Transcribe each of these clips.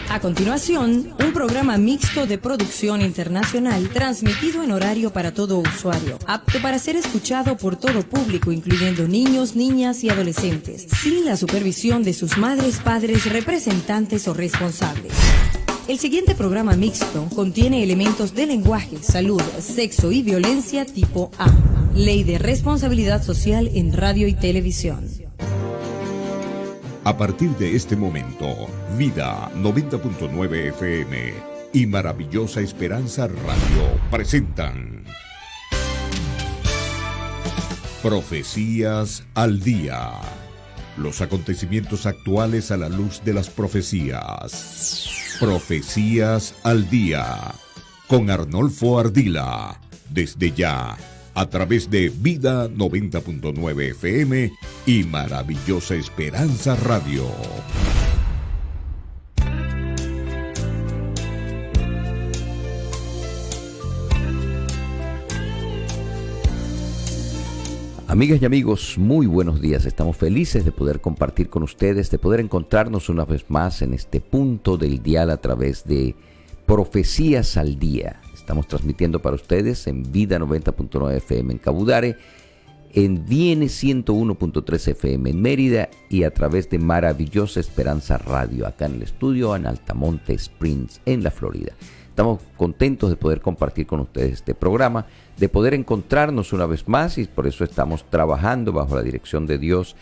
A continuación, un programa mixto de producción internacional transmitido en horario para todo usuario, apto para ser escuchado por todo público, incluyendo niños, niñas y adolescentes, sin la supervisión de sus madres, padres, representantes o responsables. El siguiente programa mixto contiene elementos de lenguaje, salud, sexo y violencia tipo A. Ley de Responsabilidad Social en Radio y Televisión. A partir de este momento, Vida 90.9 FM y Maravillosa Esperanza Radio presentan Profecías al Día. Los acontecimientos actuales a la luz de las profecías. Profecías al Día, con Arnolfo Ardila, desde ya, a través de Vida 90.9 FM y Maravillosa Esperanza Radio. Amigas y amigos, muy buenos días. Estamos felices de poder compartir con ustedes, de poder encontrarnos una vez más en este punto del dial a través de Profecías al Día. Estamos transmitiendo para ustedes en Vida 90.9 FM en Cabudare, en Viene 101.3 FM en Mérida y a través de Maravillosa Esperanza Radio acá en el estudio en Altamonte Springs, en la Florida. Estamos contentos de poder compartir con ustedes este programa, de poder encontrarnos una vez más, y por eso estamos trabajando bajo la dirección de Dios.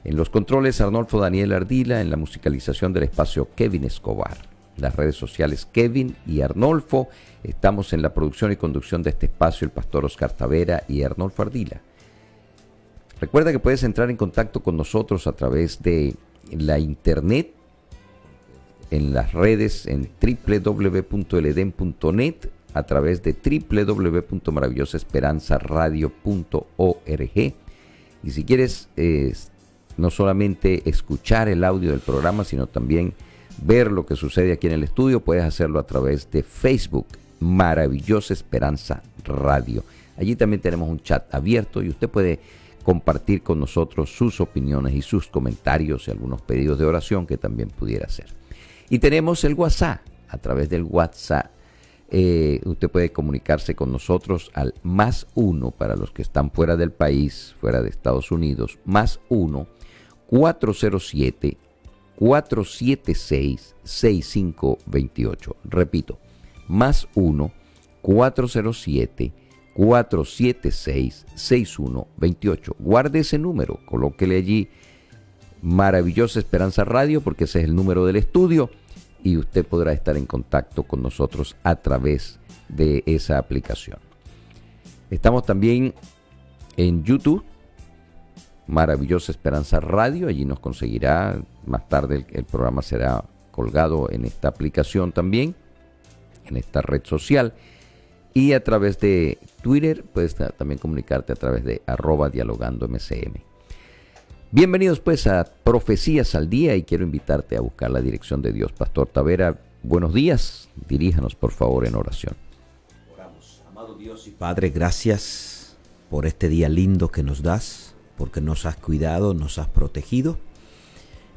En los controles, Arnolfo Daniel Ardila; en la musicalización del espacio, Kevin Escobar. Las redes sociales, Kevin y Arnolfo. Estamos en la producción y conducción de este espacio, el pastor Oscar Tavera y Arnolfo Ardila. Recuerda que puedes entrar en contacto con nosotros a través de la internet, en las redes, en www.eleden.net, a través de www.maravillosaesperanzaradio.org. Y si quieres no solamente escuchar el audio del programa, sino también ver lo que sucede aquí en el estudio, puedes hacerlo a través de Facebook, Maravillosa Esperanza Radio. Allí también tenemos un chat abierto y usted puede compartir con nosotros sus opiniones y sus comentarios y algunos pedidos de oración que también pudiera hacer. Y tenemos el WhatsApp. A través del WhatsApp usted puede comunicarse con nosotros al +1 para los que están fuera del país, fuera de Estados Unidos, +1 407 476 6528. Repito, +1 407 476 6128. Guarde ese número, colóquele allí Maravillosa Esperanza Radio, porque ese es el número del estudio, y usted podrá estar en contacto con nosotros a través de esa aplicación. Estamos también en YouTube, Maravillosa Esperanza Radio. Allí nos conseguirá. Más tarde el programa será colgado en esta aplicación también, en esta red social. Y a través de Twitter puedes también comunicarte a través de @dialogandomcm. Bienvenidos pues a Profecías al Día, y quiero invitarte a buscar la dirección de Dios. Pastor Tavera, buenos días. Diríjanos por favor en oración. Oramos. Amado Dios y Padre, gracias por este día lindo que nos das, porque nos has cuidado, nos has protegido.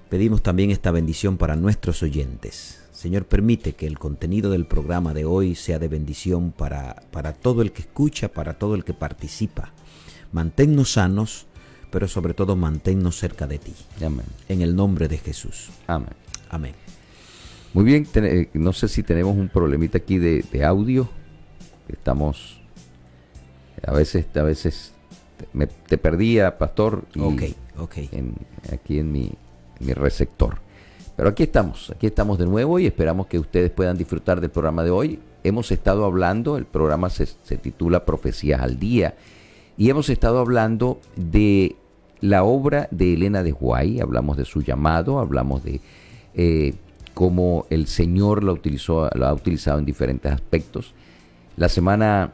Pedimos también esta bendición para nuestros oyentes. Señor, permite que el contenido del programa de hoy sea de bendición para todo el que escucha, para todo el que participa. Manténnos sanos, pero sobre todo manténnos cerca de ti. Amén. En el nombre de Jesús. Amén. Amén. Muy bien, no sé si tenemos un problemita aquí de audio. Estamos, a veces te perdía, pastor, y Ok. aquí en mi receptor. Pero aquí estamos de nuevo, y esperamos que ustedes puedan disfrutar del programa de hoy. Hemos estado hablando, el programa se titula Profecías al Día, y hemos estado hablando de la obra de Elena de White. Hablamos de su llamado, hablamos de cómo el Señor lo ha utilizado en diferentes aspectos. La semana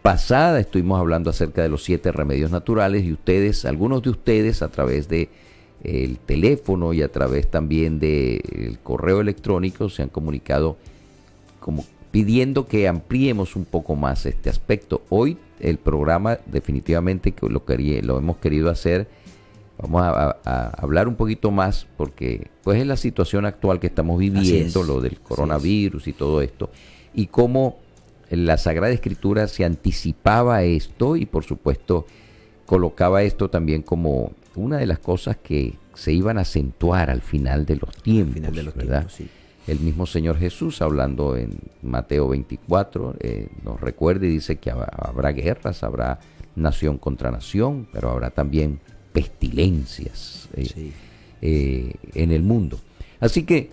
pasada estuvimos hablando acerca de los 7 remedios naturales, y algunos de ustedes, a través de el teléfono y a través también del correo electrónico, se han comunicado como pidiendo que ampliemos un poco más este aspecto. Hoy el programa definitivamente lo hemos querido hacer vamos a hablar un poquito más porque pues es la situación actual que estamos viviendo, lo del coronavirus y todo esto, y cómo la Sagrada Escritura se anticipaba a esto y por supuesto colocaba esto también como una de las cosas que se iban a acentuar al final de los tiempos, ¿verdad? El mismo Señor Jesús, hablando en Mateo 24, nos recuerda y dice que habrá guerras, habrá nación contra nación, pero habrá también pestilencias en el mundo. Así que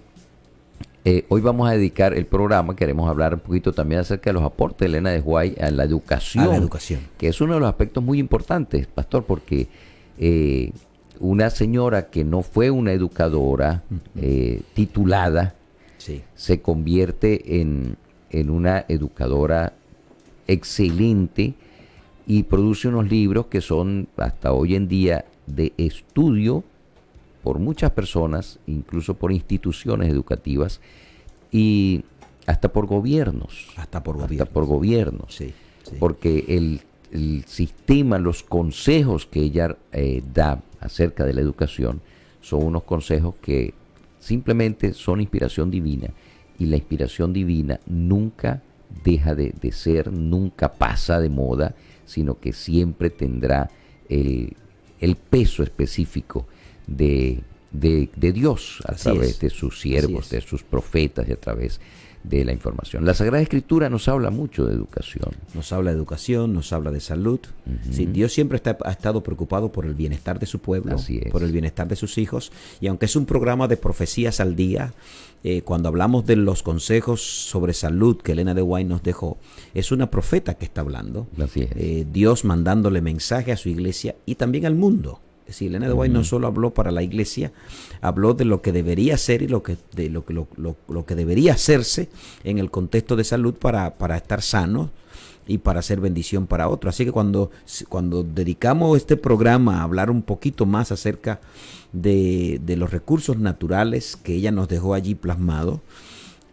hoy vamos a dedicar el programa, queremos hablar un poquito también acerca de los aportes de Elena de White a la educación, que es uno de los aspectos muy importantes, pastor, porque una señora que no fue una educadora titulada, se convierte en una educadora excelente y produce unos libros que son hasta hoy en día de estudio por muchas personas, incluso por instituciones educativas y hasta por gobiernos. Porque el sistema, los consejos que ella da acerca de la educación son unos consejos que simplemente son inspiración divina, y la inspiración divina nunca deja de ser, nunca pasa de moda, sino que siempre tendrá el peso específico de Dios a través de sus siervos, de sus profetas y a través de la información. La Sagrada Escritura nos habla mucho de educación. Nos habla de educación, nos habla de salud. Sí, Dios siempre ha estado preocupado por el bienestar de su pueblo, por el bienestar de sus hijos. Y aunque es un programa de profecías al día, cuando hablamos de los consejos sobre salud que Elena de White nos dejó, es una profeta que está hablando. Así es. Dios mandándole mensaje a su iglesia y también al mundo. Es decir, Elena de White no solo habló para la iglesia, habló de lo que debería ser y lo que debería hacerse en el contexto de salud para estar sanos y para hacer bendición para otros. Así que cuando dedicamos este programa a hablar un poquito más acerca de los recursos naturales que ella nos dejó allí plasmados,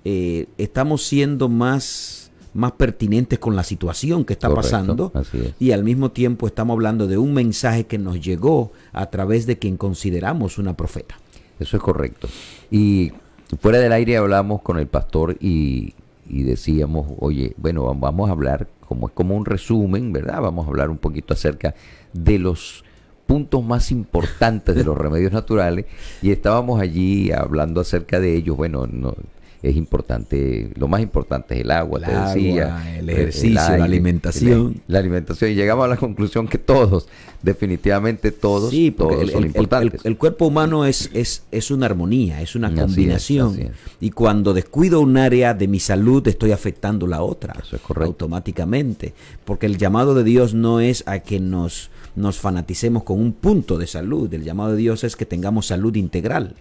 estamos siendo más pertinentes con la situación que está pasando, y al mismo tiempo estamos hablando de un mensaje que nos llegó a través de quien consideramos una profeta. Eso es correcto. Y fuera del aire hablamos con el pastor y decíamos, oye, bueno, vamos a hablar como un resumen, ¿verdad? Vamos a hablar un poquito acerca de los puntos más importantes de los remedios naturales, y estábamos allí hablando acerca de ellos. Bueno, no es importante, lo más importante es el agua, el ejercicio, el aire, la alimentación. La alimentación, y llegamos a la conclusión que todos, definitivamente todos son importantes. El cuerpo humano es una armonía, es una combinación. Así es. Y cuando descuido un área de mi salud, estoy afectando la otra. Eso es correcto. Automáticamente. Porque el llamado de Dios no es a que nos fanaticemos con un punto de salud. El llamado de Dios es que tengamos salud integral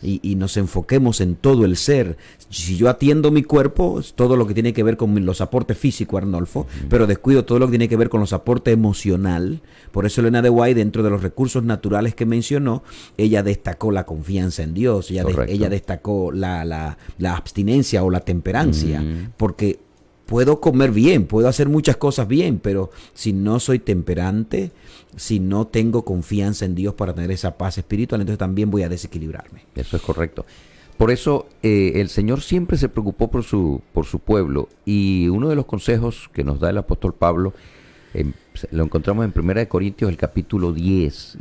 y nos enfoquemos en todo el ser. Si yo atiendo mi cuerpo, es todo lo que tiene que ver con los aportes físicos, Arnolfo, pero descuido todo lo que tiene que ver con los aportes emocional. Por eso Elena de White, dentro de los recursos naturales que mencionó, ella destacó la confianza en Dios, ella destacó la abstinencia o la temperancia, porque puedo comer bien, puedo hacer muchas cosas bien, pero si no soy temperante, si no tengo confianza en Dios para tener esa paz espiritual, entonces también voy a desequilibrarme. Eso es correcto. Por eso el Señor siempre se preocupó por su pueblo, y uno de los consejos que nos da el apóstol Pablo, lo encontramos en 1 Corintios, el capítulo 10.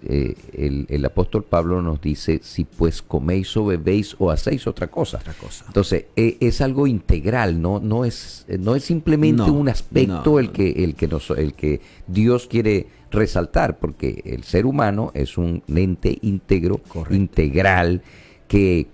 El apóstol Pablo nos dice: si pues coméis o bebéis o hacéis otra cosa. Entonces es algo integral, no es simplemente un aspecto el que Dios quiere resaltar, porque el ser humano es un ente íntegro, integral, que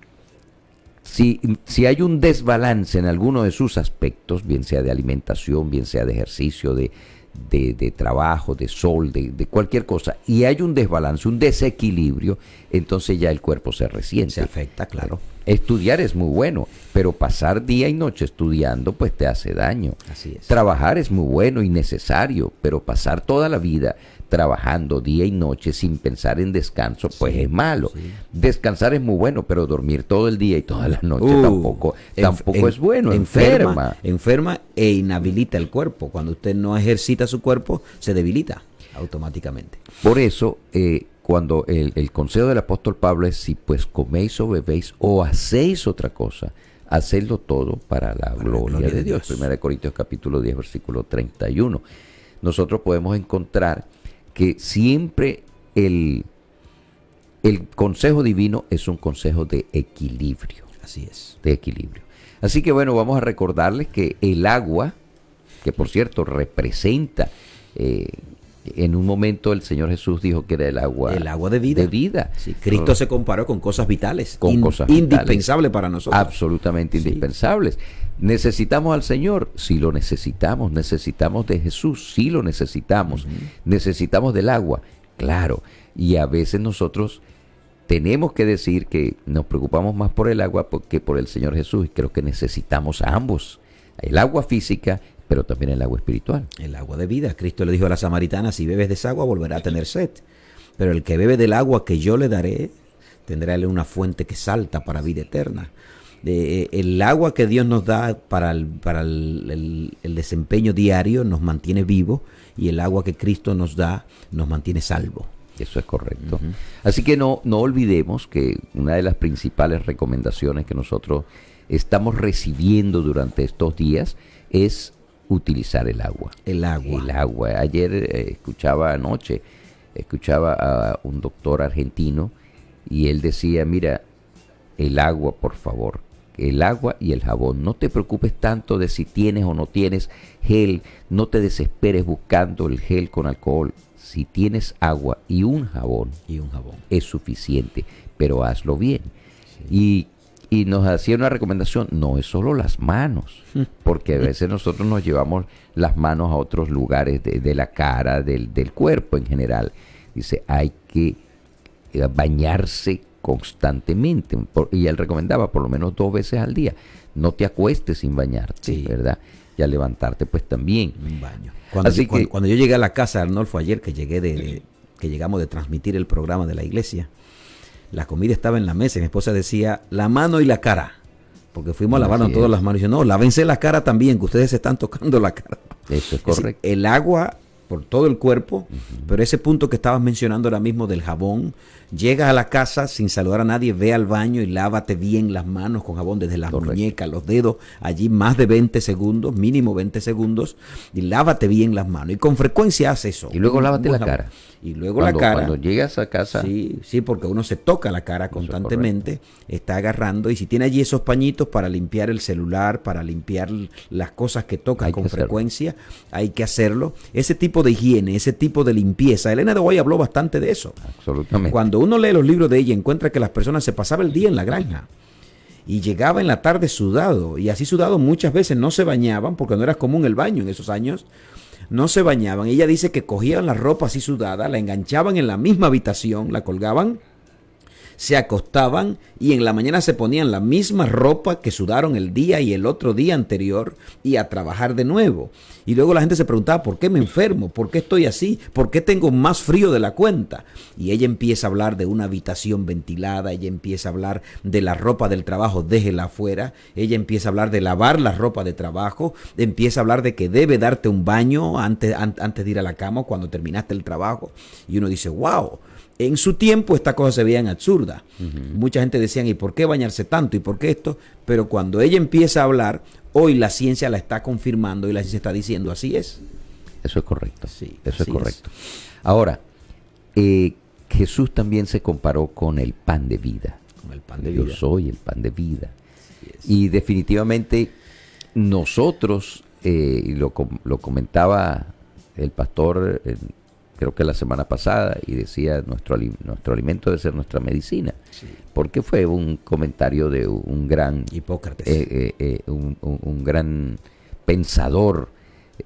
si hay un desbalance en alguno de sus aspectos, bien sea de alimentación, bien sea de ejercicio, de trabajo, de sol, de cualquier cosa, y hay un desbalance, un desequilibrio, entonces ya el cuerpo se resiente. Se afecta, claro. Estudiar es muy bueno, pero pasar día y noche estudiando pues te hace daño. Así es. Trabajar es muy bueno y necesario, pero pasar toda la vida trabajando día y noche sin pensar en descanso, pues es malo. Sí. Descansar es muy bueno, pero dormir todo el día y toda la noche tampoco es bueno. Enferma e inhabilita el cuerpo. Cuando usted no ejercita su cuerpo, se debilita automáticamente. Por eso, cuando el consejo del apóstol Pablo es: si pues coméis o bebéis o hacéis otra cosa, hacedlo todo para la gloria de Dios. 1 Corintios capítulo 10, versículo 31. Nosotros podemos encontrar que siempre el consejo divino es un consejo de equilibrio. Así es. De equilibrio. Así que bueno, vamos a recordarles que el agua, que por cierto representa, en un momento el Señor Jesús dijo que era el agua de vida. Sí, Cristo se comparó con cosas vitales, indispensables para nosotros. Absolutamente indispensables. ¿Necesitamos al Señor? Sí lo necesitamos. ¿Necesitamos de Jesús? Sí lo necesitamos. ¿Necesitamos del agua? Claro. Y a veces nosotros tenemos que decir que nos preocupamos más por el agua que por el Señor Jesús. Y creo que necesitamos a ambos. El agua física, pero también el agua espiritual. El agua de vida. Cristo le dijo a la samaritana: si bebes de esa agua volverá a tener sed. Pero el que bebe del agua que yo le daré, tendrá una fuente que salta para vida eterna. El agua que Dios nos da para el desempeño diario nos mantiene vivo, y el agua que Cristo nos da nos mantiene salvo. Eso es correcto. Así que no olvidemos que una de las principales recomendaciones que nosotros estamos recibiendo durante estos días es utilizar el agua. El agua. Ayer escuchaba a un doctor argentino, y él decía: mira, el agua, por favor, el agua y el jabón. No te preocupes tanto de si tienes o no tienes gel, no te desesperes buscando el gel con alcohol. Si tienes agua y un jabón es suficiente, pero hazlo bien. Sí. Y nos hacía una recomendación: no es solo las manos, porque a veces nosotros nos llevamos las manos a otros lugares de la cara, del cuerpo en general. Dice, hay que bañarse constantemente, y él recomendaba por lo menos 2 veces al día. No te acuestes sin bañarte, ¿verdad? Y al levantarte pues también. Un baño. Cuando yo llegué a la casa, Arnolfo, ayer que llegamos de transmitir el programa de la iglesia, la comida estaba en la mesa y mi esposa decía: la mano y la cara, porque fuimos a lavarnos todas las manos. Y yo: no, lávense la cara también, que ustedes se están tocando la cara. Eso es correcto. Es decir, el agua por todo el cuerpo, pero ese punto que estabas mencionando ahora mismo del jabón, llegas a la casa sin saludar a nadie, ve al baño y lávate bien las manos con jabón desde las muñecas, los dedos, allí más de 20 segundos, mínimo 20 segundos, y lávate bien las manos. Y con frecuencia haz eso. Y luego lávate la cara. Y luego la cara. Cuando llegas a casa. Sí, porque uno se toca la cara constantemente, está agarrando, y si tiene allí esos pañitos para limpiar el celular, para limpiar las cosas que tocas con frecuencia, hay que hacerlo. Ese tipo de higiene, ese tipo de limpieza. Elena de Guay habló bastante de eso. Absolutamente. Cuando uno lee los libros de ella, encuentra que las personas se pasaban el día en la granja y llegaba en la tarde sudado, y así sudado muchas veces no se bañaban, porque no era común el baño en esos años. No se bañaban. Ella dice que cogían la ropa así sudada, la enganchaban en la misma habitación, la colgaban, se acostaban y en la mañana se ponían la misma ropa que sudaron el día y el otro día anterior, y a trabajar de nuevo. Y luego la gente se preguntaba: ¿por qué me enfermo? ¿Por qué estoy así? ¿Por qué tengo más frío de la cuenta? Y ella empieza a hablar de una habitación ventilada, ella empieza a hablar de la ropa del trabajo, déjela afuera, ella empieza a hablar de lavar la ropa de trabajo, empieza a hablar de que debe darte un baño antes de ir a la cama cuando terminaste el trabajo. Y uno dice: wow. En su tiempo estas cosas se veían absurdas. Mucha gente decía: ¿y por qué bañarse tanto? ¿Y por qué esto? Pero cuando ella empieza a hablar, hoy la ciencia la está confirmando y la ciencia está diciendo: así es. Eso es correcto. Sí, eso es correcto. Ahora, Jesús también se comparó con el pan de vida. Con el pan de vida. Yo soy el pan de vida. Y definitivamente nosotros, y lo comentaba el pastor, creo que la semana pasada, y decía: nuestro alimento debe ser nuestra medicina. Sí. Porque fue un comentario de un gran Hipócrates, un gran pensador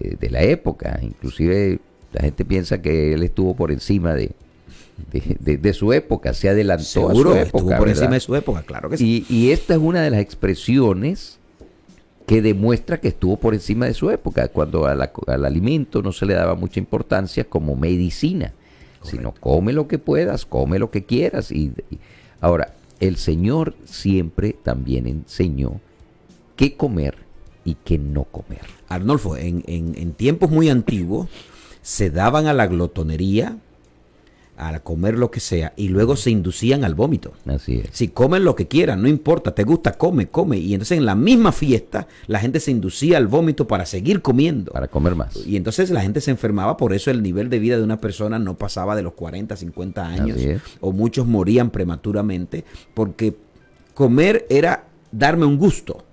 de la época. Inclusive la gente piensa que él estuvo por encima de su época, se adelantó. Seguro, a su época, estuvo por encima de su época, claro que sí. Y esta es una de las expresiones que demuestra que estuvo por encima de su época, cuando al alimento no se le daba mucha importancia como medicina. Correcto. Sino come lo que puedas, come lo que quieras. Ahora, el Señor siempre también enseñó qué comer y qué no comer. Arnolfo, en tiempos muy antiguos se daban a la glotonería, a comer lo que sea y luego se inducían al vómito. Así es. Si comen lo que quieran, no importa, te gusta, come. Y entonces en la misma fiesta la gente se inducía al vómito para seguir comiendo. Para comer más. Y entonces la gente se enfermaba, por eso el nivel de vida de una persona no pasaba de los 40, 50 años. Así es. O muchos morían prematuramente porque comer era darme un gusto.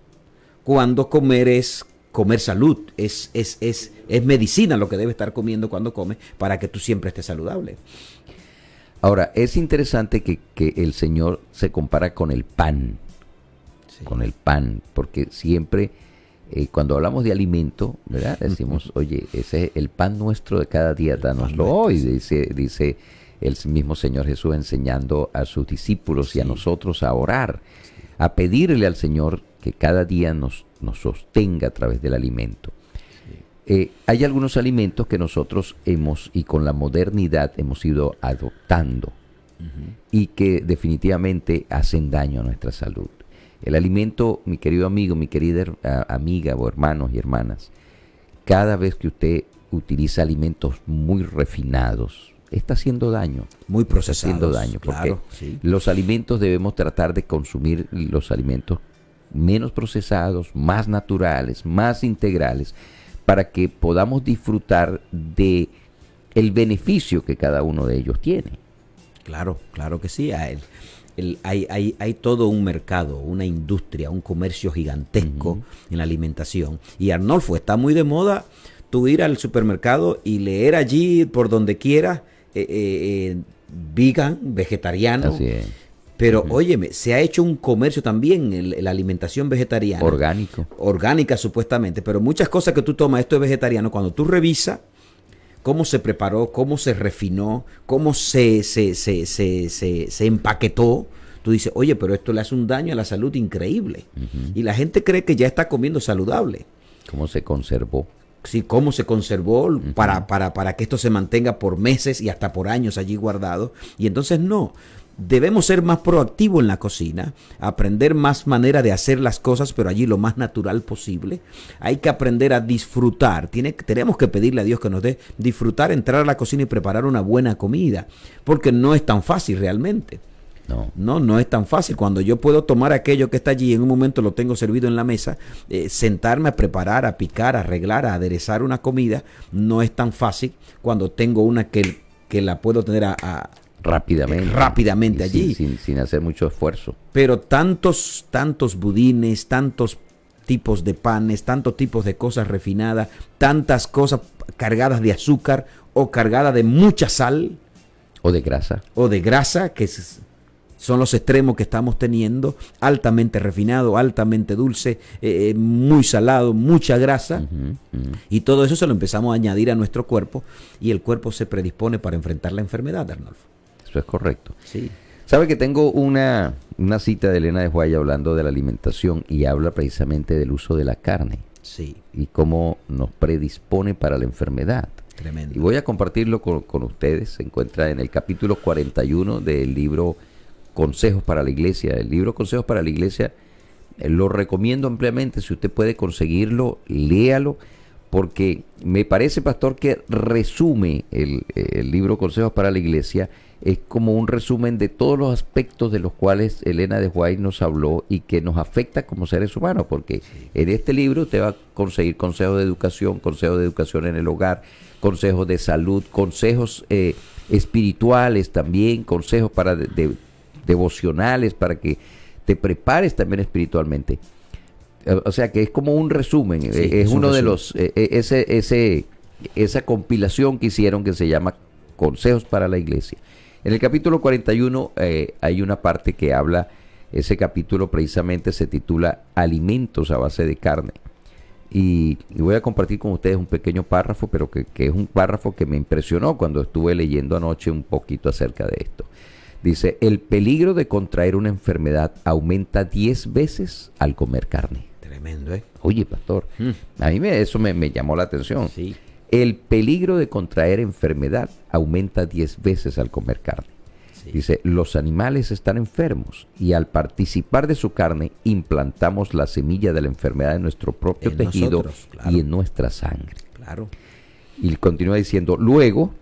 Cuando comer es comer salud, es medicina lo que debe estar comiendo cuando comes para que tú siempre estés saludable. Ahora, es interesante que el Señor se compara con el pan, Sí. con el pan, porque siempre cuando hablamos de alimento, ¿verdad? Decimos, oye, ese es el pan nuestro de cada día, dánoslo hoy, dice el mismo Señor Jesús enseñando a sus discípulos y a nosotros a orar, a pedirle al Señor que cada día nos sostenga a través del alimento. Hay algunos alimentos que nosotros y con la modernidad hemos ido adoptando y que definitivamente hacen daño a nuestra salud. El alimento, mi querido amigo, mi querida amiga o hermanos y hermanas, cada vez que usted utiliza alimentos muy refinados, está haciendo daño. Muy procesados. Está haciendo daño, claro, porque sí. los alimentos debemos tratar de consumir los alimentos menos procesados, más naturales, más integrales, para que podamos disfrutar de el beneficio que cada uno de ellos tiene. Claro que sí. Hay todo un mercado, una industria, un comercio gigantesco en la alimentación. Y Arnolfo, está muy de moda tú ir al supermercado y leer allí por donde quieras, vegan, vegetariano. Así es. Pero óyeme, se ha hecho un comercio también, la alimentación vegetariana. Orgánico. Orgánica supuestamente, pero muchas cosas que tú tomas, esto es vegetariano, cuando tú revisas cómo se preparó, cómo se refinó, cómo se empaquetó, tú dices, oye, pero esto le hace un daño a la salud increíble. Y la gente cree que ya está comiendo saludable. ¿Cómo se conservó? Sí, cómo se conservó para que esto se mantenga por meses y hasta por años allí guardado. Y entonces no. Debemos ser más proactivos en la cocina, aprender más manera de hacer las cosas, pero allí lo más natural posible. Hay que aprender a disfrutar. Tenemos que pedirle a Dios que nos dé disfrutar, entrar a la cocina y preparar una buena comida, porque no es tan fácil realmente. No es tan fácil. Cuando yo puedo tomar aquello que está allí, en un momento lo tengo servido en la mesa, sentarme a preparar, a picar, a arreglar, a aderezar una comida, no es tan fácil cuando tengo una que la puedo tener rápidamente allí. Sin hacer mucho esfuerzo. Pero tantos budines, tantos tipos de panes, tantos tipos de cosas refinadas, tantas cosas cargadas de azúcar o cargadas de mucha sal. O de grasa. Que son los extremos que estamos teniendo, altamente refinado, altamente dulce, muy salado, mucha grasa, y todo eso se lo empezamos a añadir a nuestro cuerpo y el cuerpo se predispone para enfrentar la enfermedad, Arnolfo. Eso es correcto. Sí. ¿Sabe que tengo una cita de Elena de White hablando de la alimentación y habla precisamente del uso de la carne? Sí. Y cómo nos predispone para la enfermedad. Tremendo. Y voy a compartirlo con ustedes. Se encuentra en el capítulo 41 del libro Consejos para la Iglesia. El libro Consejos para la Iglesia lo recomiendo ampliamente. Si usted puede conseguirlo, léalo, porque me parece, pastor, que resume el libro Consejos para la Iglesia. Es como un resumen de todos los aspectos de los cuales Elena de White nos habló y que nos afecta como seres humanos, porque en este libro usted va a conseguir consejos de educación en el hogar, consejos de salud, consejos espirituales también, consejos para devocionales para que te prepares también espiritualmente. O sea que es como un resumen, es uno de los esa compilación que hicieron que se llama Consejos para la Iglesia. En el capítulo 41 hay una parte que habla, ese capítulo precisamente se titula Alimentos a base de carne. Y voy a compartir con ustedes un pequeño párrafo, pero que es un párrafo que me impresionó cuando estuve leyendo anoche un poquito acerca de esto. Dice, el peligro de contraer una enfermedad aumenta 10 veces al comer carne. Tremendo, ¿eh? Oye, pastor, a mí eso me llamó la atención. Sí. El peligro de contraer enfermedad aumenta 10 veces al comer carne. Sí. Dice, los animales están enfermos y al participar de su carne implantamos la semilla de la enfermedad en nuestro propio tejido y en nuestra sangre. Claro. Y continúa diciendo, luego,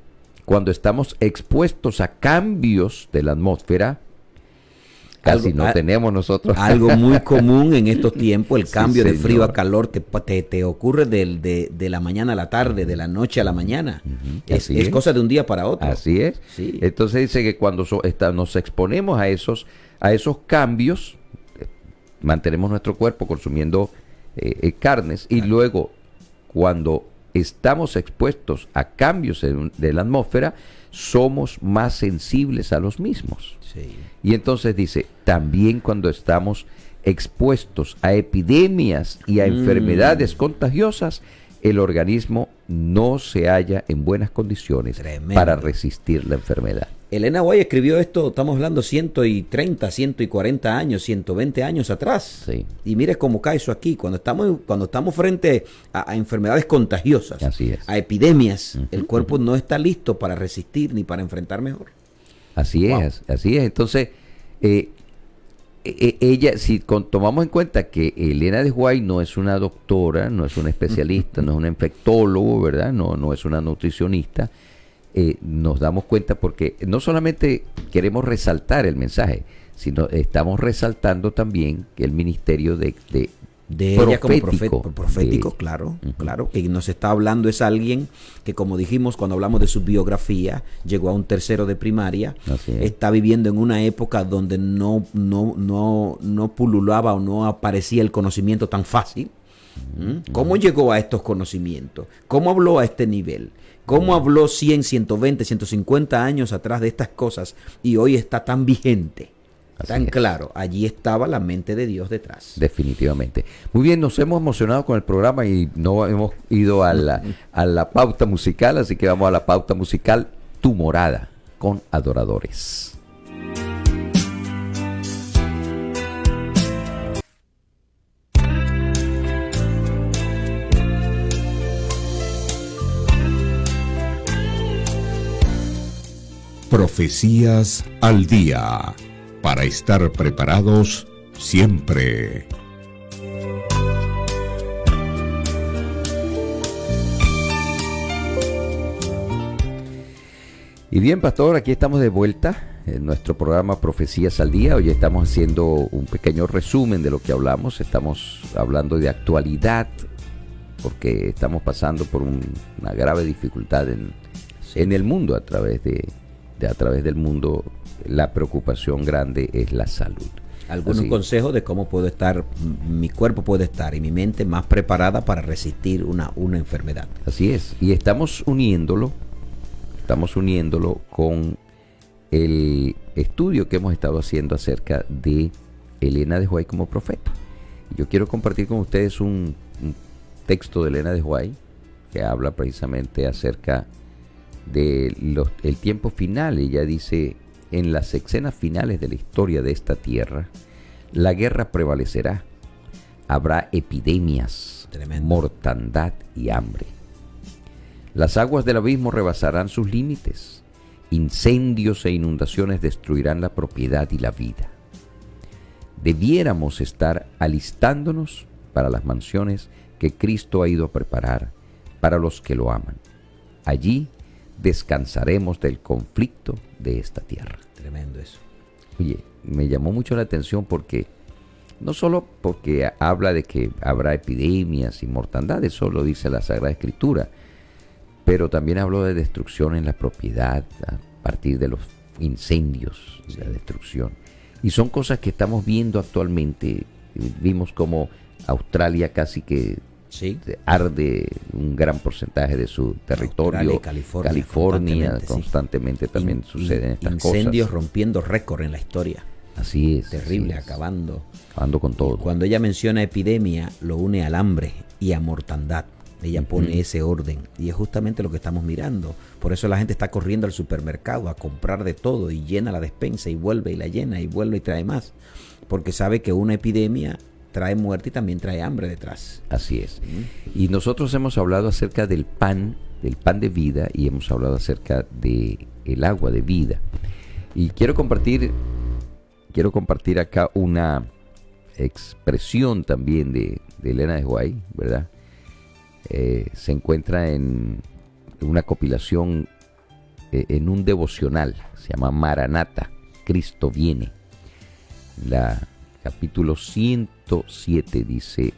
cuando estamos expuestos a cambios de la atmósfera, casi no tenemos nosotros. Algo muy común en estos tiempos, el cambio de frío a señor. calor, te ocurre de la mañana a la tarde, de la noche a la mañana. Es cosa de un día para otro. Así es. Sí. Entonces dice que cuando nos exponemos a esos cambios, mantenemos nuestro cuerpo consumiendo carnes, y luego cuando estamos expuestos a cambios de la atmósfera, somos más sensibles a los mismos. Sí. Y entonces dice, también cuando estamos expuestos a epidemias y a enfermedades contagiosas, el organismo no se halla en buenas condiciones Tremendo. para resistir la enfermedad. Elena White escribió esto, estamos hablando 130, 140 años, 120 años atrás. Sí. Y mire cómo cae eso aquí. Cuando estamos frente a enfermedades contagiosas, Así es. a epidemias, el cuerpo no está listo para resistir ni para enfrentar mejor. Así Wow. es, así es. Entonces, ella, si tomamos en cuenta que Elena de White no es una doctora, no es una especialista, no es un infectólogo, ¿verdad? No es una nutricionista, nos damos cuenta porque no solamente queremos resaltar el mensaje, sino estamos resaltando también que el ministerio de Ella como profético, profético, de- claro, Ujú. claro. Que nos está hablando es alguien que, como dijimos cuando hablamos de su biografía, llegó a un tercero de primaria, Así es. está viviendo en una época donde no pululaba o no aparecía el conocimiento tan fácil. ¿Cómo llegó a estos conocimientos? ¿Cómo habló a este nivel? ¿Cómo habló 100, 120, 150 años atrás de estas cosas y hoy está tan vigente? Así Tan es. claro, allí estaba la mente de Dios detrás. Definitivamente. Muy bien, nos hemos emocionado con el programa y no hemos ido a la pauta musical, así que vamos a la pauta musical, Tu Morada, con Adoradores. Profecías al día, para estar preparados siempre. Y bien, pastor, aquí estamos de vuelta en nuestro programa Profecías al Día. Hoy estamos haciendo un pequeño resumen de lo que hablamos. Estamos hablando de actualidad, porque estamos pasando por una grave dificultad en el mundo. A través del mundo, la preocupación grande es la salud. Algunos Así. consejos de cómo puedo estar, mi cuerpo puede estar y mi mente más preparada para resistir una enfermedad. Así es, y estamos uniéndolo con el estudio que hemos estado haciendo acerca de Elena de White como profeta. Yo quiero compartir con ustedes un texto de Elena de White que habla precisamente acerca de el tiempo final. Ella dice: en las escenas finales de la historia de esta tierra, la guerra prevalecerá. Habrá epidemias, Tremendo. mortandad y hambre. Las aguas del abismo rebasarán sus límites. Incendios e inundaciones destruirán la propiedad y la vida. Debiéramos estar alistándonos para las mansiones que Cristo ha ido a preparar para los que lo aman. Allí descansaremos del conflicto de esta tierra. Tremendo eso. Oye, me llamó mucho la atención porque no solo porque habla de que habrá epidemias y mortandad, eso lo dice la Sagrada Escritura, pero también habló de destrucción en la propiedad a partir de los incendios, la destrucción. Y son cosas que estamos viendo actualmente. Vimos como Australia casi que Sí. arde un gran porcentaje de su territorio. Australia y California, Constantemente también suceden estas incendios cosas. rompiendo récord en la historia. Así es. Terrible, así es. acabando. Acabando con todo. Cuando ella menciona epidemia, lo une al hambre y a mortandad. Ella pone ese orden y es justamente lo que estamos mirando. Por eso la gente está corriendo al supermercado a comprar de todo y llena la despensa y vuelve y la llena y vuelve y trae más. Porque sabe que una epidemia trae muerte y también trae hambre detrás. Así es. Y nosotros hemos hablado acerca del pan de vida, y hemos hablado acerca de el agua de vida. Y quiero compartir acá una expresión también de Elena de White, ¿verdad? Se encuentra en una compilación en un devocional, se llama Maranata, Cristo viene. Capítulo 107 dice,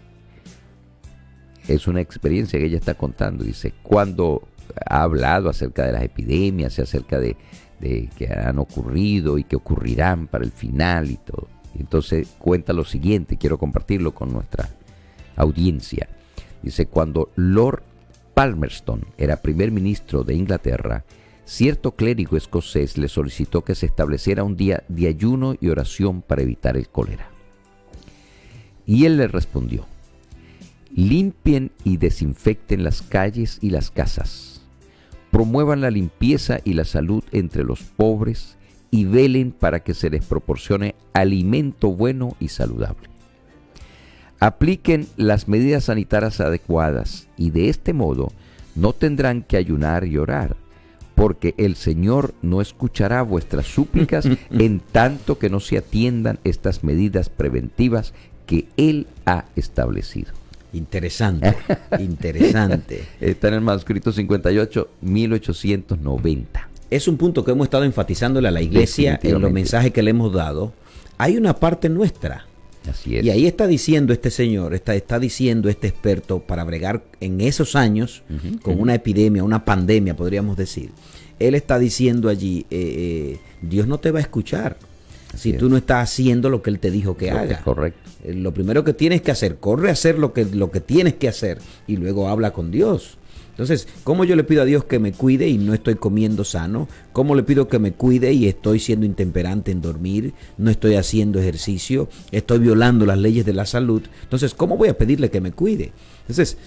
es una experiencia que ella está contando, dice, cuando ha hablado acerca de las epidemias y acerca de que han ocurrido y que ocurrirán para el final y todo. Entonces cuenta lo siguiente, quiero compartirlo con nuestra audiencia. Dice, cuando Lord Palmerston era primer ministro de Inglaterra, cierto clérigo escocés le solicitó que se estableciera un día de ayuno y oración para evitar el cólera. Y él le respondió, limpien y desinfecten las calles y las casas, promuevan la limpieza y la salud entre los pobres y velen para que se les proporcione alimento bueno y saludable. Apliquen las medidas sanitarias adecuadas y de este modo no tendrán que ayunar y orar, porque el Señor no escuchará vuestras súplicas en tanto que no se atiendan estas medidas preventivas que Él ha establecido. Interesante, interesante. Está en el manuscrito 58, 1890. Es un punto que hemos estado enfatizándole a la iglesia en los mensajes que le hemos dado. Hay una parte nuestra. Así es. Y ahí está diciendo este señor, está diciendo este experto, para bregar en esos años con una epidemia, una pandemia, podríamos decir. Él está diciendo allí, Dios no te va a escuchar si tú no estás haciendo lo que Él te dijo que haga. Correcto. Lo primero que tienes que hacer, corre a hacer lo que tienes que hacer y luego habla con Dios. Entonces, ¿cómo yo le pido a Dios que me cuide y no estoy comiendo sano? ¿Cómo le pido que me cuide y estoy siendo intemperante en dormir? No estoy haciendo ejercicio, estoy violando las leyes de la salud. Entonces, ¿cómo voy a pedirle que me cuide? Entonces,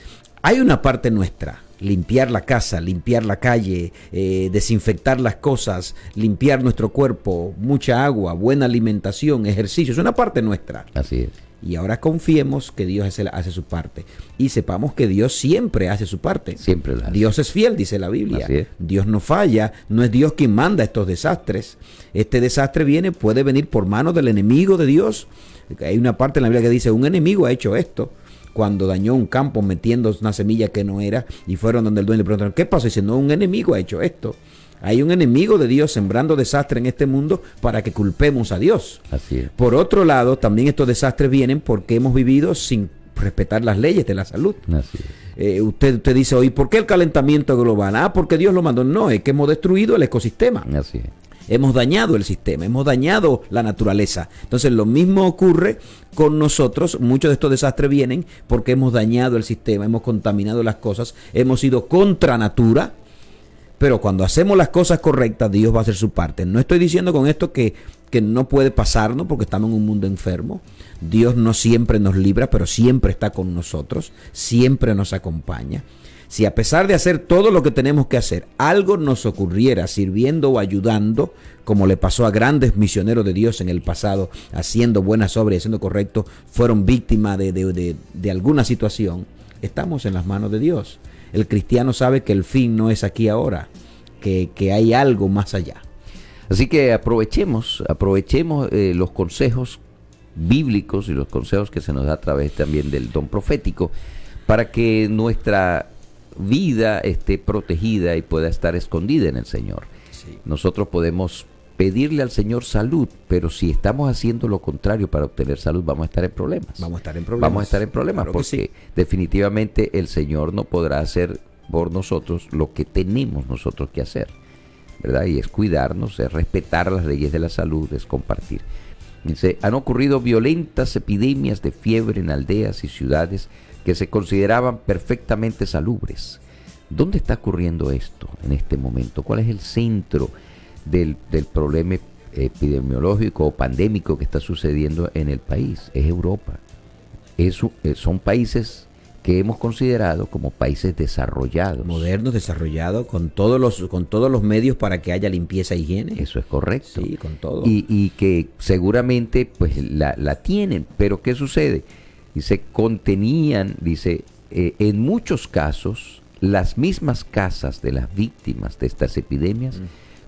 hay una parte nuestra, limpiar la casa, limpiar la calle, desinfectar las cosas, limpiar nuestro cuerpo, mucha agua, buena alimentación, ejercicio, es una parte nuestra. Así es. Y ahora confiemos que Dios hace su parte. Y sepamos que Dios siempre hace su parte. Siempre lo hace. Dios es fiel, dice la Biblia. Así es. Dios no falla. No es Dios quien manda estos desastres. Este desastre puede venir por manos del enemigo de Dios. Hay una parte en la Biblia que dice, un enemigo ha hecho esto. Cuando dañó un campo metiendo una semilla que no era. Y fueron donde el dueño le preguntaron, ¿qué pasó? Y dice, no, un enemigo ha hecho esto. Hay un enemigo de Dios sembrando desastre en este mundo para que culpemos a Dios. Así es. Por otro lado, también estos desastres vienen porque hemos vivido sin respetar las leyes de la salud. Así es. Usted dice hoy, ¿por qué el calentamiento global? Porque Dios lo mandó. No, es que hemos destruido el ecosistema. Así es. Hemos dañado el sistema, hemos dañado la naturaleza. Entonces lo mismo ocurre con nosotros. Muchos de estos desastres vienen porque hemos dañado el sistema, hemos contaminado las cosas, hemos ido contra natura. Pero cuando hacemos las cosas correctas, Dios va a hacer su parte. No estoy diciendo con esto que no puede pasarnos porque estamos en un mundo enfermo. Dios no siempre nos libra, pero siempre está con nosotros, siempre nos acompaña. Si a pesar de hacer todo lo que tenemos que hacer, algo nos ocurriera sirviendo o ayudando, como le pasó a grandes misioneros de Dios en el pasado, haciendo buenas obras y haciendo correcto, fueron víctimas de alguna situación, estamos en las manos de Dios. El cristiano sabe que el fin no es aquí ahora, que hay algo más allá. Así que aprovechemos los consejos bíblicos y los consejos que se nos da a través también del don profético para que nuestra vida esté protegida y pueda estar escondida en el Señor. Sí. Nosotros podemos pedirle al Señor salud, pero si estamos haciendo lo contrario para obtener salud, vamos a estar en problemas. Vamos a estar en problemas Claro, porque sí, definitivamente el Señor no podrá hacer por nosotros lo que tenemos nosotros que hacer, ¿verdad? Y es cuidarnos, es respetar las leyes de la salud, es compartir. Dice, han ocurrido violentas epidemias de fiebre en aldeas y ciudades que se consideraban perfectamente salubres. ¿Dónde está ocurriendo esto en este momento? ¿Cuál es el centro del problema epidemiológico o pandémico que está sucediendo en el país? Es Europa. Son países que hemos considerado como países desarrollados. Modernos, desarrollados, con todos los medios para que haya limpieza e higiene. Eso es correcto. Sí, con todo. Y que seguramente pues la tienen. Pero ¿qué sucede? Dice, en muchos casos, las mismas casas de las víctimas de estas epidemias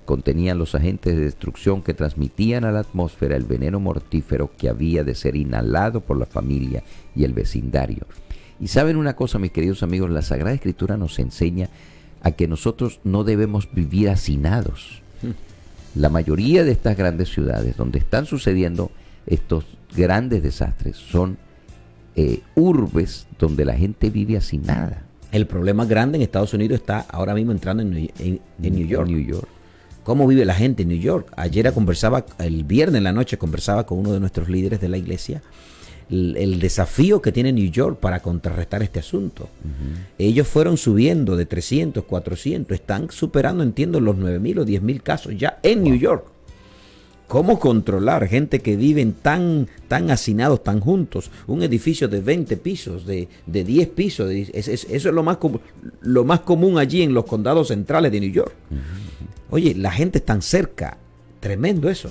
contenían los agentes de destrucción que transmitían a la atmósfera el veneno mortífero que había de ser inhalado por la familia y el vecindario. Y saben una cosa, mis queridos amigos, la Sagrada Escritura nos enseña a que nosotros no debemos vivir hacinados. La mayoría de estas grandes ciudades donde están sucediendo estos grandes desastres son urbes donde la gente vive hacinada. El problema grande en Estados Unidos está ahora mismo entrando en New York. New York. ¿Cómo vive la gente en New York? Ayer el viernes en la noche conversaba con uno de nuestros líderes de la iglesia el desafío que tiene New York para contrarrestar este asunto. Ellos fueron subiendo de 300, 400, están superando, entiendo, los 9.000 o 10.000 casos ya en New York. ¿Cómo controlar gente que viven tan hacinados, tan juntos? Un edificio de 20 pisos, de 10 pisos. Eso es lo más común allí en los condados centrales de New York. Oye, la gente es tan cerca. Tremendo eso.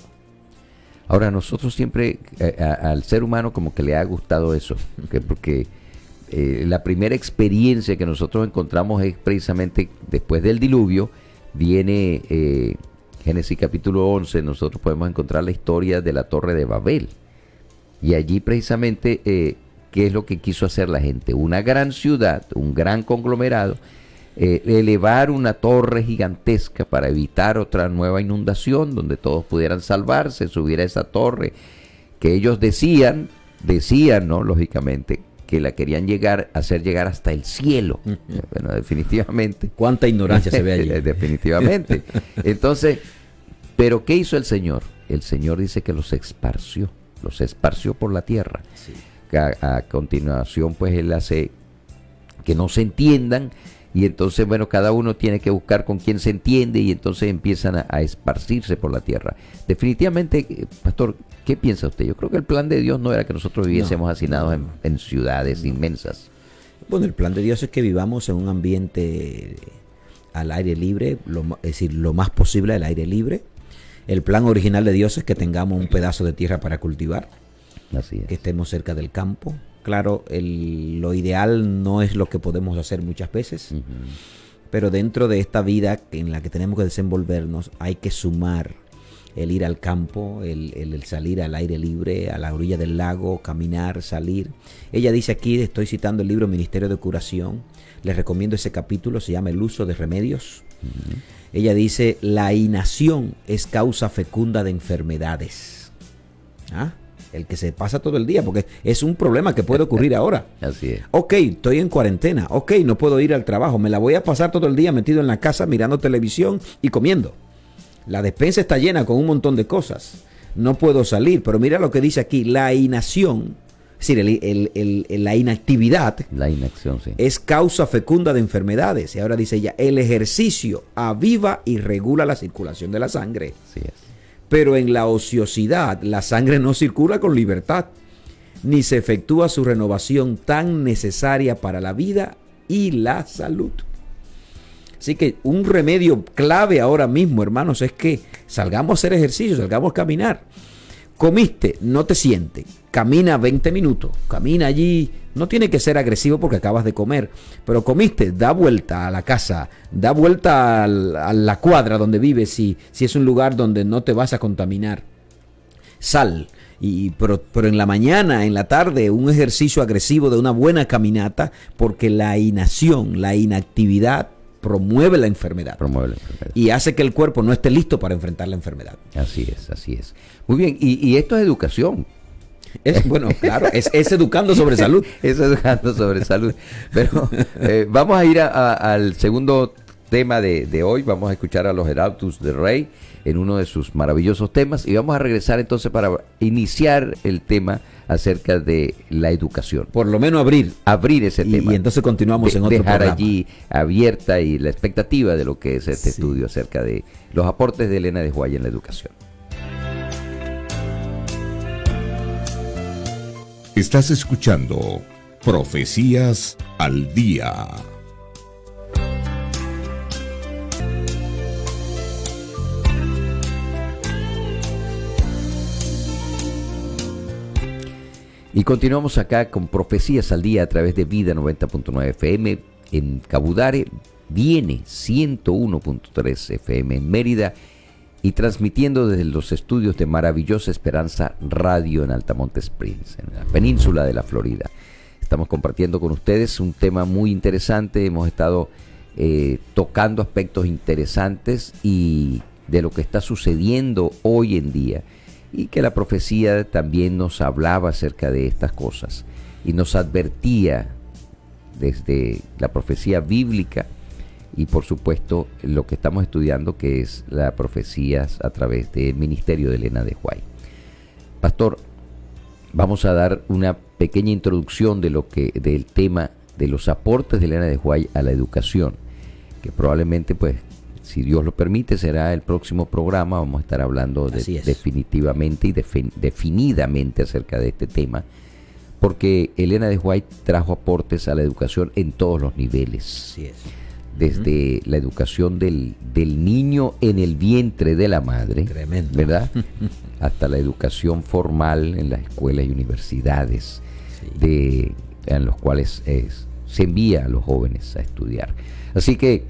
Ahora, nosotros siempre, al ser humano como que le ha gustado eso, porque la primera experiencia que nosotros encontramos es precisamente después del diluvio. Viene Génesis capítulo 11, nosotros podemos encontrar la historia de la Torre de Babel. Y allí precisamente, ¿qué es lo que quiso hacer la gente? Una gran ciudad, un gran conglomerado, elevar una torre gigantesca para evitar otra nueva inundación donde todos pudieran salvarse, subir a esa torre que ellos decían, ¿no? Lógicamente, que la querían hacer llegar hasta el cielo. Bueno, definitivamente. ¿Cuánta ignorancia se ve allí? Definitivamente. Entonces, ¿pero qué hizo el Señor? El Señor dice que los esparció por la tierra. Sí. A continuación, pues Él hace que no se entiendan. Y entonces, bueno, cada uno tiene que buscar con quién se entiende y entonces empiezan a esparcirse por la tierra. Definitivamente, pastor, ¿qué piensa usted? Yo creo que el plan de Dios no era que nosotros viviésemos hacinados en ciudades inmensas. Bueno, el plan de Dios es que vivamos en un ambiente al aire libre, es decir, lo más posible al aire libre. El plan original de Dios es que tengamos un pedazo de tierra para cultivar, Así es. que estemos cerca del campo. Claro, lo ideal no es lo que podemos hacer muchas veces, pero dentro de esta vida en la que tenemos que desenvolvernos hay que sumar el ir al campo, el salir al aire libre, a la orilla del lago, caminar, salir. Ella dice aquí, estoy citando el libro Ministerio de Curación, les recomiendo ese capítulo, se llama El uso de remedios. Ella dice, la inacción es causa fecunda de enfermedades. El que se pasa todo el día, porque es un problema que puede ocurrir ahora. Así es. Ok, estoy en cuarentena. Ok, no puedo ir al trabajo. Me la voy a pasar todo el día metido en la casa mirando televisión y comiendo. La despensa está llena con un montón de cosas. No puedo salir. Pero mira lo que dice aquí. La inacción, es decir, la inactividad. La inacción, sí. Es causa fecunda de enfermedades. Y ahora dice ella, el ejercicio aviva y regula la circulación de la sangre. Así es. Pero en la ociosidad, la sangre no circula con libertad, ni se efectúa su renovación tan necesaria para la vida y la salud. Así que un remedio clave ahora mismo, hermanos, es que salgamos a hacer ejercicio, salgamos a caminar. Comiste, no te sientes, camina 20 minutos, camina allí. No tiene que ser agresivo porque acabas de comer, pero comiste, da vuelta a la casa, da vuelta a la cuadra donde vives, si es un lugar donde no te vas a contaminar. Sal, pero en la mañana, en la tarde, un ejercicio agresivo de una buena caminata, porque la inacción, la inactividad promueve la enfermedad. Y hace que el cuerpo no esté listo para enfrentar la enfermedad. Así es, así es. Muy bien, y esto es educación. Bueno, claro, es educando sobre salud. Es educando sobre salud. Pero vamos a ir al segundo tema de hoy. Vamos a escuchar a los Herautos de Rey en uno de sus maravillosos temas. Y vamos a regresar entonces para iniciar el tema acerca de la educación. Por lo menos abrir ese tema. Y entonces continuamos en otro dejar programa. allí abierta y la expectativa de lo que es este estudio acerca de los aportes de Elena de Huaya en la educación. Estás escuchando Profecías al Día. Y continuamos acá con Profecías al Día a través de Vida 90.9 FM en Cabudare, viene 101.3 FM en Mérida y transmitiendo desde los estudios de Maravillosa Esperanza Radio en Altamonte Springs, en la península de la Florida. Estamos compartiendo con ustedes un tema muy interesante. Hemos estado tocando aspectos interesantes y de lo que está sucediendo hoy en día, y que la profecía también nos hablaba acerca de estas cosas y nos advertía desde la profecía bíblica y por supuesto lo que estamos estudiando, que es las profecías a través del ministerio de Elena de White. Pastor, vamos a dar una pequeña introducción del tema de los aportes de Elena de White a la educación, que probablemente, pues, si Dios lo permite, será el próximo programa. Vamos a estar hablando definitivamente y definidamente acerca de este tema, porque Elena de White trajo aportes a la educación en todos los niveles. Así es. Desde la educación del niño en el vientre de la madre, tremendo, ¿verdad? Hasta la educación formal en las escuelas y universidades, en los cuales se envía a los jóvenes a estudiar. Así que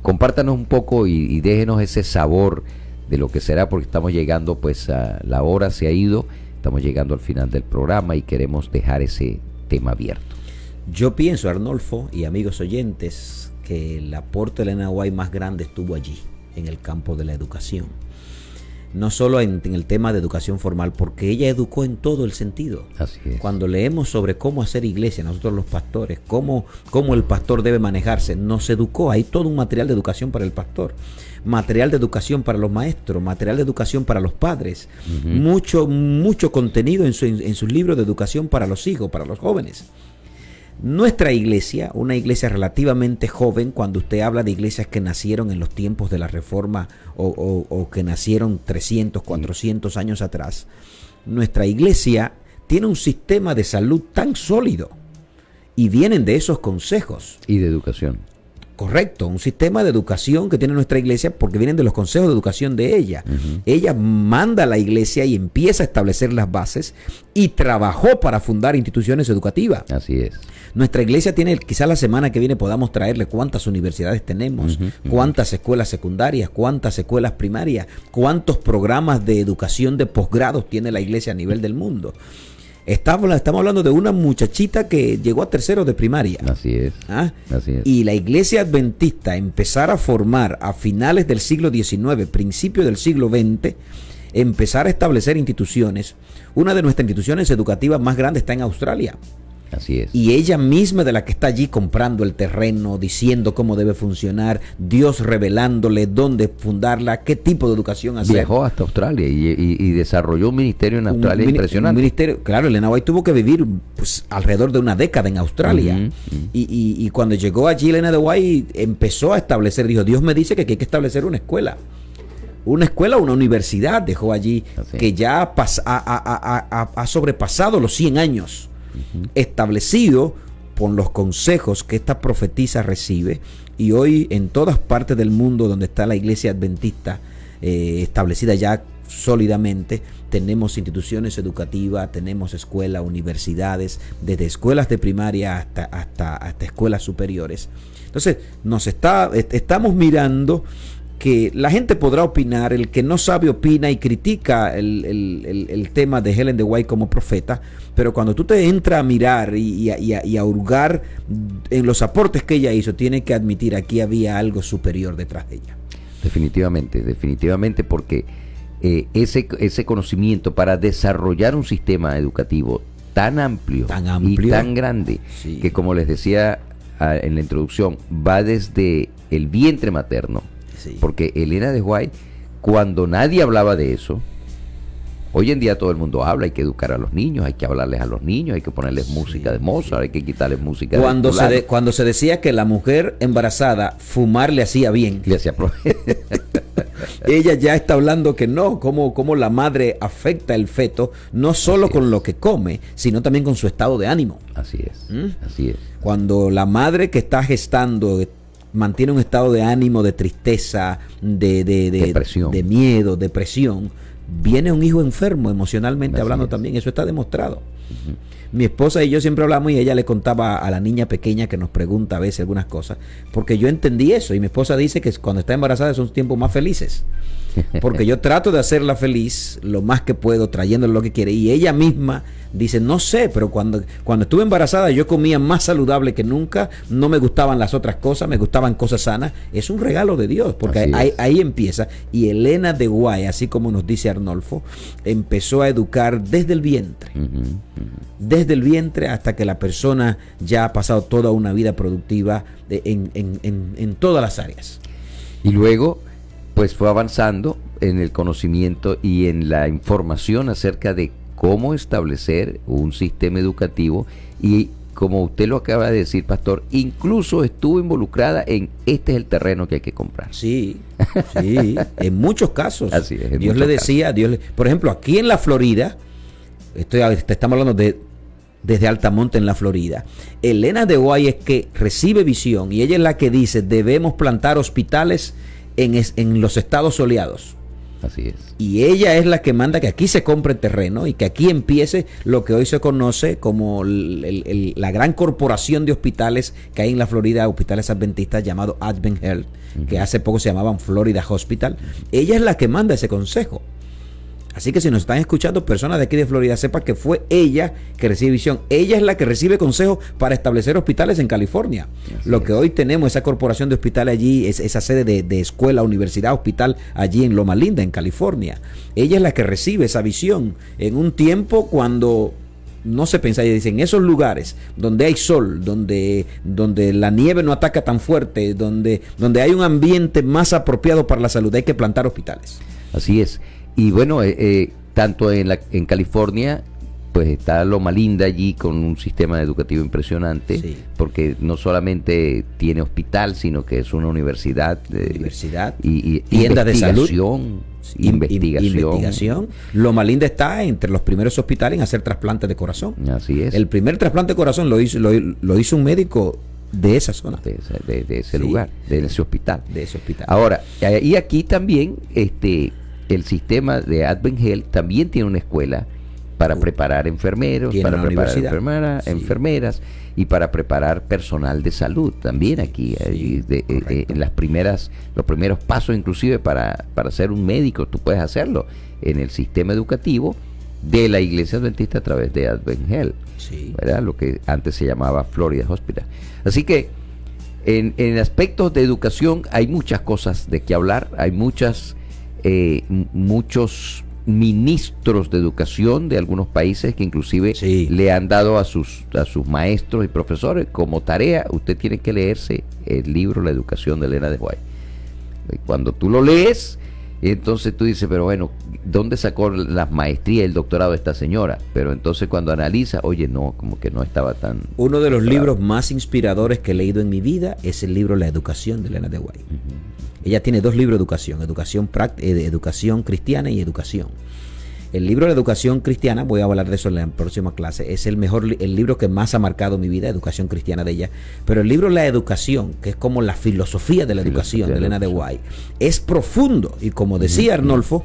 compártanos un poco y déjenos ese sabor de lo que será, porque estamos llegando, pues, a la hora se ha ido, estamos llegando al final del programa y queremos dejar ese tema abierto. Yo pienso, Arnolfo y amigos oyentes, que el aporte de Elena White más grande estuvo allí, en el campo de la educación. No solo en el tema de educación formal, porque ella educó en todo el sentido. Así es. Cuando leemos sobre cómo hacer iglesia, nosotros los pastores, cómo el pastor debe manejarse, nos educó. Hay todo un material de educación para el pastor, material de educación para los maestros, material de educación para los padres, mucho contenido en sus libros de educación para los hijos, para los jóvenes. Nuestra iglesia, una iglesia relativamente joven, cuando usted habla de iglesias que nacieron en los tiempos de la Reforma o que nacieron 300, 400 años atrás, nuestra iglesia tiene un sistema de salud tan sólido y vienen de esos consejos. Y de educación. Correcto, un sistema de educación que tiene nuestra iglesia porque vienen de los consejos de educación de ella. Ella manda a la iglesia y empieza a establecer las bases y trabajó para fundar instituciones educativas. Así es. Nuestra iglesia tiene, quizás la semana que viene podamos traerle cuántas universidades tenemos, cuántas escuelas secundarias, cuántas escuelas primarias, cuántos programas de educación de posgrados tiene la iglesia a nivel del mundo. Estamos hablando de una muchachita que llegó a tercero de primaria. Así es. Así es. Y la iglesia adventista empezar a formar a finales del siglo XIX, principios del siglo XX, empezar a establecer instituciones. Una de nuestras instituciones educativas más grandes está en Australia. Así es. Y ella misma, de la que está allí comprando el terreno, diciendo cómo debe funcionar, Dios revelándole dónde fundarla, qué tipo de educación hacer. Viajó hasta Australia y desarrolló un ministerio en Australia impresionante. Un ministerio, claro, Elena White tuvo que vivir, pues, alrededor de una década en Australia. Y cuando llegó allí Elena de White empezó a establecer, dijo, Dios me dice que hay que establecer una escuela, una universidad, dejó allí, que ya ha sobrepasado los 100 años. Establecido por los consejos que esta profetisa recibe, y hoy en todas partes del mundo donde está la iglesia adventista establecida ya sólidamente, tenemos instituciones educativas, tenemos escuelas, universidades, desde escuelas de primaria hasta escuelas superiores. Entonces estamos mirando que la gente podrá opinar, el que no sabe opina y critica el tema de Ellen G. White como profeta, pero cuando tú te entras a mirar y a hurgar en los aportes que ella hizo, tienes que admitir aquí había algo superior detrás de ella. Definitivamente, porque ese conocimiento para desarrollar un sistema educativo tan amplio y tan grande, que, como les decía en la introducción, va desde el vientre materno. Sí. Porque Elena de White, cuando nadie hablaba de eso, hoy en día todo el mundo habla, hay que educar a los niños, hay que hablarles a los niños, hay que ponerles música de Mozart, hay que quitarles música de cuando se decía que la mujer embarazada fumar le hacía bien, ella ya está hablando que no, como la madre afecta el feto, no solo con lo que come, sino también con su estado de ánimo. Así es. Cuando la madre que está gestando mantiene un estado de ánimo, de tristeza, depresión, de miedo, depresión, viene un hijo enfermo emocionalmente hablando también. Eso está demostrado. Mi esposa y yo siempre hablamos y ella le contaba a la niña pequeña que nos pregunta a veces algunas cosas, porque yo entendí eso, y mi esposa dice que cuando está embarazada son tiempos más felices, porque yo trato de hacerla feliz lo más que puedo, trayéndole lo que quiere, y ella misma dice, no sé, pero cuando estuve embarazada yo comía más saludable que nunca, no me gustaban las otras cosas, me gustaban cosas sanas. Es un regalo de Dios, porque ahí empieza. Y Elena de White, así como nos dice Arnolfo, empezó a educar desde el vientre. Desde el vientre hasta que la persona ya ha pasado toda una vida productiva en todas las áreas. Y luego, pues fue avanzando en el conocimiento y en la información acerca de cómo establecer un sistema educativo, y como usted lo acaba de decir, pastor, incluso estuvo involucrada en este es el terreno que hay que comprar. Sí, en muchos casos. Así es, Dios le decía, por ejemplo, aquí en la Florida, estamos hablando desde Altamonte en la Florida, Elena de White es que recibe visión y ella es la que dice, debemos plantar hospitales en los estados soleados. Así es. Y ella es la que manda que aquí se compre terreno y que aquí empiece lo que hoy se conoce como la gran corporación de hospitales que hay en la Florida, hospitales adventistas llamado Advent Health, que hace poco se llamaban Florida Hospital. Ella es la que manda ese consejo. Así que si nos están escuchando personas de aquí de Florida, sepa que fue ella que recibe visión. Ella es la que recibe consejos para establecer hospitales en California. Lo que hoy tenemos, esa corporación de hospitales allí, esa sede de escuela, universidad, hospital allí en Loma Linda, en California. Ella es la que recibe esa visión en un tiempo cuando no se piensa. Ella dice, en esos lugares donde hay sol, donde la nieve no ataca tan fuerte, donde hay un ambiente más apropiado para la salud, hay que plantar hospitales. Así es. Y bueno, tanto en California, pues está Loma Linda allí con un sistema educativo impresionante, porque no solamente tiene hospital, sino que es una universidad y tiendas de salud, investigación. Loma Linda está entre los primeros hospitales en hacer trasplantes de corazón. Así es. El primer trasplante de corazón lo hizo un médico de esa zona, de ese lugar, de ese hospital. Ahora, y aquí también el sistema de Advent Health también tiene una escuela para preparar enfermeros, para preparar enfermeras y para preparar personal de salud también aquí. En los primeros pasos, inclusive para ser un médico, tú puedes hacerlo en el sistema educativo de la Iglesia Adventista a través de Advent Health, ¿verdad? Lo que antes se llamaba Florida Hospital. Así que en aspectos de educación hay muchas cosas de qué hablar, hay muchos ministros de educación de algunos países que inclusive le han dado a sus maestros y profesores como tarea, usted tiene que leerse el libro La Educación de Elena de White. Cuando tú lo lees, entonces tú dices, pero bueno, ¿dónde sacó las maestrías y el doctorado de esta señora? Pero entonces cuando analiza, oye, no, como que no estaba tan... Uno de los libros más inspiradores que he leído en mi vida es el libro La Educación de Elena de White. Ella tiene 2 libros de educación cristiana y educación. El libro de educación cristiana, voy a hablar de eso en la próxima clase, es el libro que más ha marcado mi vida, educación cristiana de ella. Pero el libro La Educación, que es como la filosofía de la educación de Elena de White, es profundo. Y como decía Arnolfo,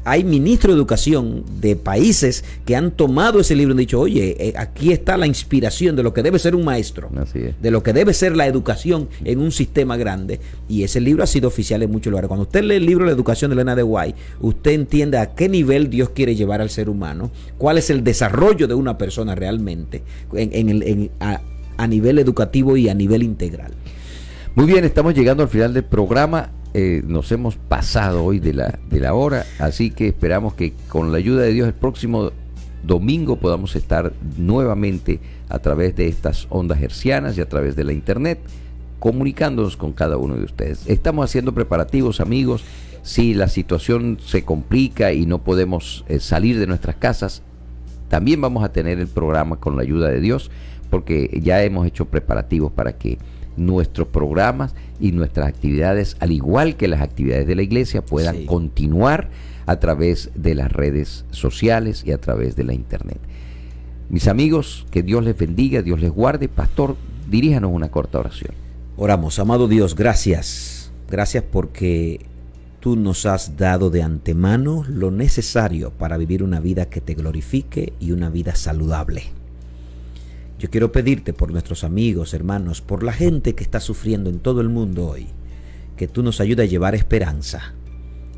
hay ministros de educación de países que han tomado ese libro y han dicho, oye, aquí está la inspiración de lo que debe ser un maestro, de lo que debe ser la educación en un sistema grande. Y ese libro ha sido oficial en muchos lugares. Cuando usted lee el libro La Educación de Elena de White, usted entiende a qué nivel Dios quiere llevar al ser humano, cuál es el desarrollo de una persona realmente a nivel educativo y a nivel integral. Muy bien, estamos llegando al final del programa. Nos hemos pasado hoy de la hora, así que esperamos que con la ayuda de Dios el próximo domingo podamos estar nuevamente a través de estas ondas hercianas y a través de la internet comunicándonos con cada uno de ustedes. Estamos haciendo preparativos, amigos. Si la situación se complica y no podemos salir de nuestras casas, también vamos a tener el programa con la ayuda de Dios, porque ya hemos hecho preparativos para que nuestros programas y nuestras actividades, al igual que las actividades de la iglesia, puedan continuar a través de las redes sociales y a través de la internet. Mis amigos, que Dios les bendiga, Dios les guarde. Pastor, diríjanos una corta oración. Oramos. Amado Dios, gracias. Gracias porque tú nos has dado de antemano lo necesario para vivir una vida que te glorifique y una vida saludable. Yo quiero pedirte por nuestros amigos, hermanos, por la gente que está sufriendo en todo el mundo hoy, que tú nos ayudes a llevar esperanza,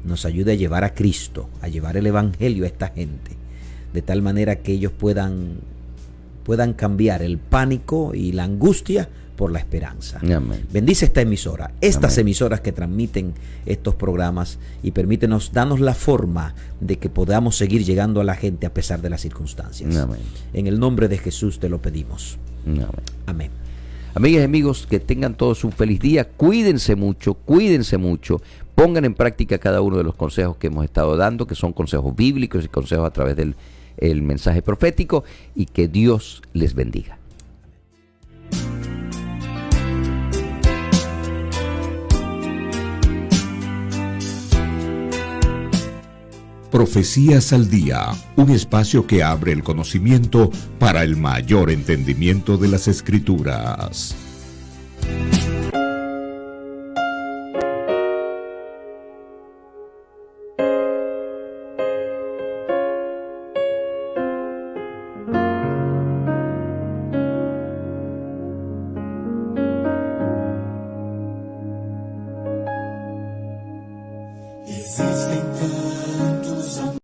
nos ayude a llevar a Cristo, a llevar el Evangelio a esta gente. de tal manera que ellos puedan cambiar el pánico y la angustia por la esperanza. Amén. Bendice esta emisora, estas Amén. emisoras que transmiten estos programas, y permítenos, danos la forma de que podamos seguir llegando a la gente a pesar de las circunstancias. Amén. En el nombre de Jesús te lo pedimos. Amén. Amén. Amigas y amigos, que tengan todos un feliz día. Cuídense mucho, pongan en práctica cada uno de los consejos que hemos estado dando, que son consejos bíblicos y consejos a través del mensaje profético, y que Dios les bendiga. Profecías al Día, un espacio que abre el conocimiento para el mayor entendimiento de las Escrituras.